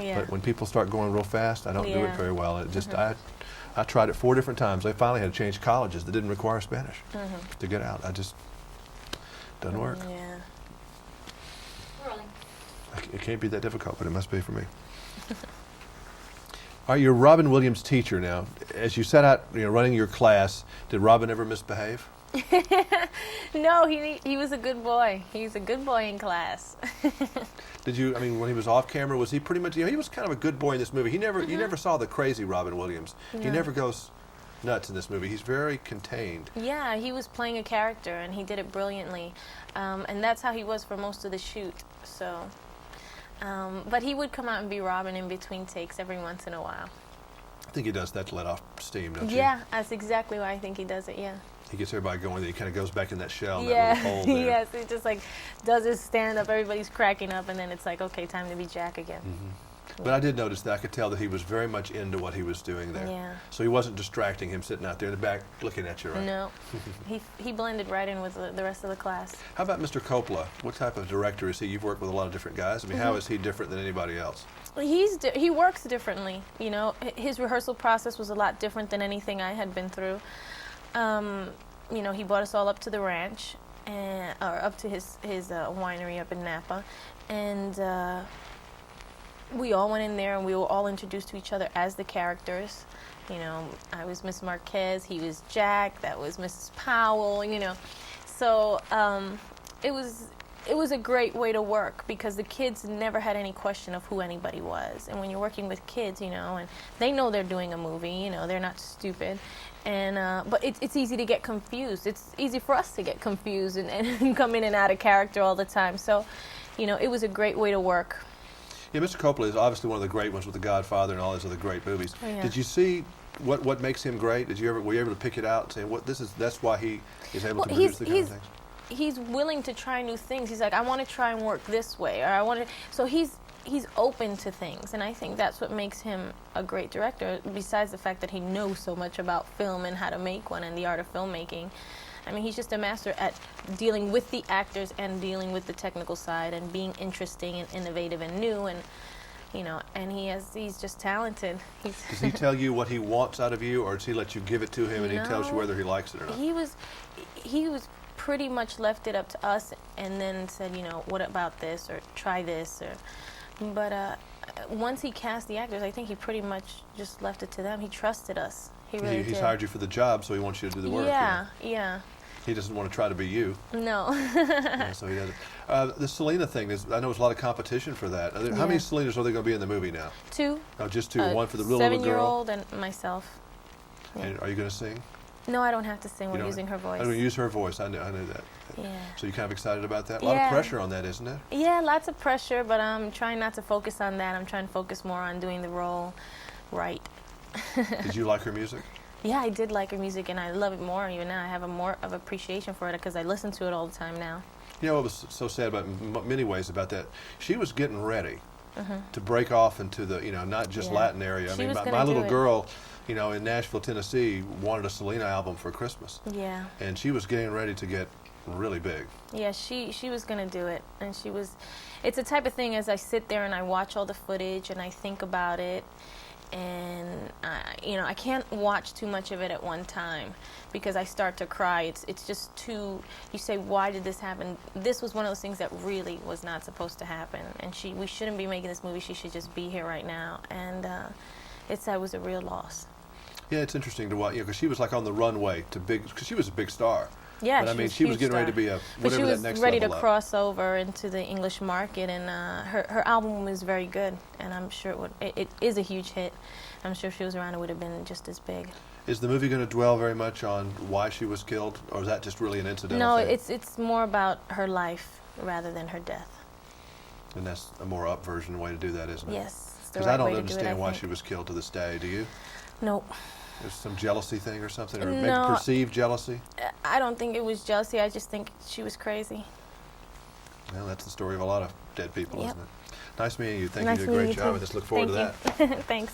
Yeah. But when people start going real fast, I don't do it Yeah. very well. It just I tried it 4 different times. I finally had to change colleges that didn't require Spanish to get out. I just doesn't work. Yeah. Rolling. It can't be that difficult, but it must be for me. All right, you're Robin Williams' teacher now. As you set out, running your class, did Robin ever misbehave? No, he was a good boy. He's a good boy in class. Did you? I mean, when he was off camera, was he pretty much? He was kind of a good boy in this movie. You never saw the crazy Robin Williams. He No. never goes nuts in this movie. He's very contained. Yeah, he was playing a character, and he did it brilliantly. And that's how he was for most of the shoot. So, but he would come out and be Robin in between takes every once in a while. I think he does that to let off steam, don't you? Yeah, that's exactly why I think he does it. Yeah. He gets everybody going. Then he kind of goes back in that shell, Yeah. that little hole there. Yes, he just like does his stand up. Everybody's cracking up, and then it's like, okay, time to be Jack again. But I did notice that. I could tell that he was very much into what he was doing there. Yeah. So he wasn't distracting him sitting out there in the back looking at you, right? No, he blended right in with the rest of the class. How about Mr. Coppola? What type of director is he? You've worked with a lot of different guys. I mean, how is he different than anybody else? He works differently. His rehearsal process was a lot different than anything I had been through. He brought us all up to the ranch, or up to his winery up in Napa, and we all went in there and we were all introduced to each other as the characters. I was Miss Marquez, he was Jack, that was Mrs. Powell. So it was a great way to work because the kids never had any question of who anybody was. And when you're working with kids, and they know they're doing a movie, they're not stupid. And but it's easy to get confused. It's easy for us to get confused and come in and out of character all the time. So, it was a great way to work. Yeah, Mr. Coppola is obviously one of the great ones with The Godfather and all those other great movies. Oh, yeah. Did you see what makes him great? Were you able to pick it out and say that's why he is able to produce the kind of things? He's willing to try new things. He's like, I want to try and work this way, or I want to. So he's open to things, and I think that's what makes him a great director. Besides the fact that he knows so much about film and how to make one and the art of filmmaking, I mean, he's just a master at dealing with the actors and dealing with the technical side and being interesting and innovative and new, and and he's just talented. Does he tell you what he wants out of you, or does he let you give it to him and he tells you whether he likes it or not? He was pretty much left it up to us, and then said, what about this, or try this, but once he cast the actors, I think he pretty much just left it to them. He trusted us. He really did. He's hired you for the job, so he wants you to do the work. Yeah. He doesn't want to try to be you. No. Yeah, so he doesn't. The Selena thing, I know there's a lot of competition for that. How many Selenas are there going to be in the movie now? 2. Oh, just 2. One for the little girl. 7-year-old and myself. Yeah. And are you going to sing? No, I don't have to sing. We're using her voice. I'm going to use her voice. I knew that. Yeah. So you're kind of excited about that? A lot of pressure on that, isn't it? Yeah, lots of pressure, but I'm trying not to focus on that. I'm trying to focus more on doing the role right. Did you like her music? Yeah, I did like her music, and I love it more even now. I have more of appreciation for it because I listen to it all the time now. What was so sad about many ways about that? She was getting ready to break off into the, not just Latin area. I mean, my little girl, in Nashville, Tennessee, wanted a Selena album for Christmas. Yeah. And she was getting ready to get really big. Yeah, she was going to do it, and it's the type of thing as I sit there and I watch all the footage and I think about it, and I can't watch too much of it at one time because I start to cry. It's just too, you say, why did this happen? This was one of those things that really was not supposed to happen, and we shouldn't be making this movie. She should just be here right now, and it was a real loss. Yeah, it's interesting to watch, because she was like on the runway to because she was a big star. Yeah, but I mean, she was getting ready to be a whatever that next level up. She was ready to cross over into the English market, and her album was very good, and I'm sure it is a huge hit. I'm sure if she was around, it would have been just as big. Is the movie going to dwell very much on why she was killed, or is that just really an incidental thing? No, it's more about her life rather than her death. And that's a more up version way to do that, isn't it? Yes. Because I don't understand why she was killed to this day. Do you? Nope. There's some jealousy thing or something, or No, maybe perceived jealousy? I don't think it was jealousy. I just think she was crazy. Well, that's the story of a lot of dead people, Yep. isn't it? Nice meeting you. Thank Nice you. You did a great meeting you job too. with this. Look forward to that. Thanks.